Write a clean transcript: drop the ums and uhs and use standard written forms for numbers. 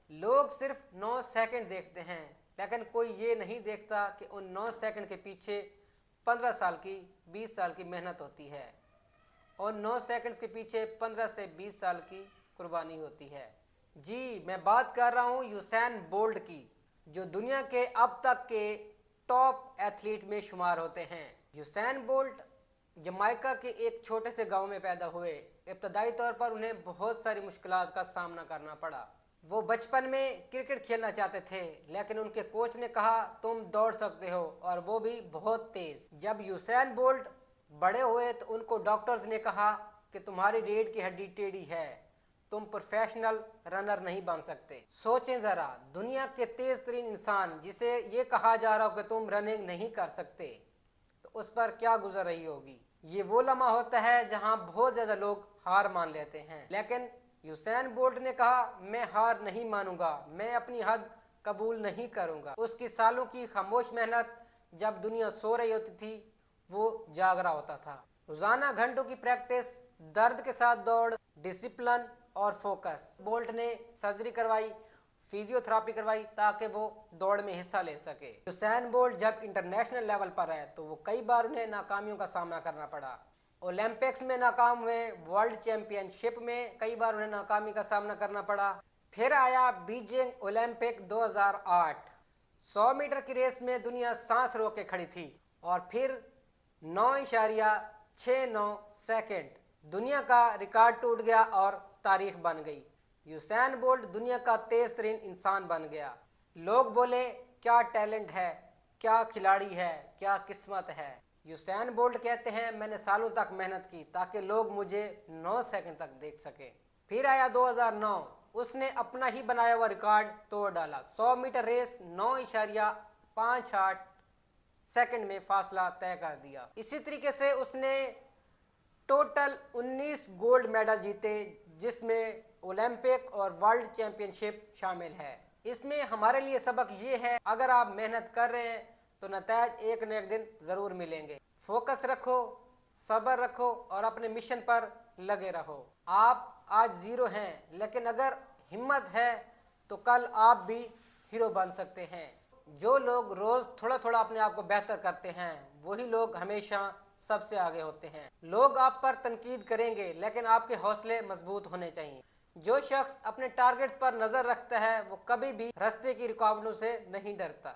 لوگ صرف 9 سیکنڈ دیکھتے ہیں، لیکن کوئی یہ نہیں دیکھتا کہ ان 9 سیکنڈ کے پیچھے 15 سال کی 20 سال کی محنت ہوتی ہے، اور 9 سیکنڈز کے پیچھے 15 سے 20 سال کی قربانی ہوتی ہے۔ جی میں بات کر رہا ہوں یوسین بولٹ کی، جو دنیا کے اب تک کے ٹاپ ایتھلیٹ میں شمار ہوتے ہیں۔ یوسین بولٹ جمائکا کے ایک چھوٹے سے گاؤں میں پیدا ہوئے۔ ابتدائی طور پر انہیں بہت ساری مشکلات کا سامنا کرنا پڑا۔ وہ بچپن میں کرکٹ کھیلنا چاہتے تھے، لیکن ان کے کوچ نے کہا تم دوڑ سکتے ہو، اور وہ بھی بہت تیز۔ جب یوسین بولٹ بڑے ہوئے تو ان کو ڈاکٹرز نے کہا کہ تمہاری ریڑھ کی ہڈی ٹیڑھی ہے، تم پروفیشنل رنر نہیں بن سکتے۔ سوچیں ذرا، دنیا کے تیز ترین انسان جسے یہ کہا جا رہا ہو کہ تم رننگ نہیں کر سکتے، تو اس پر کیا گزر رہی ہوگی۔ یہ وہ لمحہ ہوتا ہے جہاں بہت زیادہ لوگ ہار مان لیتے ہیں، لیکن یوسین بولٹ نے کہا میں ہار نہیں مانوں گا، میں اپنی حد قبول نہیں کروں گا۔ اس کی سالوں کی خاموش محنت، جب دنیا سو رہی ہوتی تھی وہ جاگ رہا ہوتا تھا۔ روزانہ گھنٹوں کی پریکٹس، درد کے ساتھ دوڑ، ڈسپلن اور فوکس۔ بولٹ نے سرجری کروائی، فیزیو تھراپی کروائی تاکہ وہ دوڑ میں حصہ لے سکے۔ یوسین بولٹ جب انٹرنیشنل لیول پر ہے تو وہ کئی بار انہیں ناکامیوں کا سامنا کرنا پڑا۔ اولمپکس میں ناکام ہوئے، ورلڈ چیمپئن شپ میں کئی بار انہیں ناکامی کا سامنا کرنا پڑا۔ پھر آیا بیجنگ اولمپک 2008۔ 100 میٹر کی ریس میں دنیا سانس روک کے کھڑی تھی، اور پھر 9.69 سیکنڈ دنیا کا ریکارڈ ٹوٹ گیا اور تاریخ بن گئی۔ یوسین بولٹ دنیا کا تیز ترین انسان بن گیا۔ لوگ بولے کیا ٹیلنٹ ہے، کیا کھلاڑی ہے، کیا قسمت ہے۔ یوسین بولٹ کہتے ہیں میں نے سالوں تک محنت کی تاکہ لوگ مجھے 9 سیکنڈ تک دیکھ سکیں۔ پھر آیا 2009، اس نے اپنا ہی بنایا ہوا ریکارڈ توڑ ڈالا۔ 100 میٹر ریس 9.58 سیکنڈ میں فاصلہ طے کر دیا۔ اسی طریقے سے اس نے ٹوٹل 19 گولڈ میڈل جیتے، جس میں اولمپک اور ورلڈ چیمپئن شپ شامل ہے۔ اس میں ہمارے لیے سبق یہ ہے، اگر آپ محنت کر رہے ہیں تو نتائج ایک نہ ایک دن ضرور ملیں گے۔ فوکس رکھو، صبر رکھو اور اپنے مشن پر لگے رہو۔ آپ آج زیرو ہیں، لیکن اگر ہمت ہے تو کل آپ بھی ہیرو بن سکتے ہیں۔ جو لوگ روز تھوڑا تھوڑا اپنے آپ کو بہتر کرتے ہیں، وہی لوگ ہمیشہ سب سے آگے ہوتے ہیں۔ لوگ آپ پر تنقید کریں گے، لیکن آپ کے حوصلے مضبوط ہونے چاہیے۔ جو شخص اپنے ٹارگٹس پر نظر رکھتا ہے وہ کبھی بھی راستے کی رکاوٹوں سے نہیں ڈرتا۔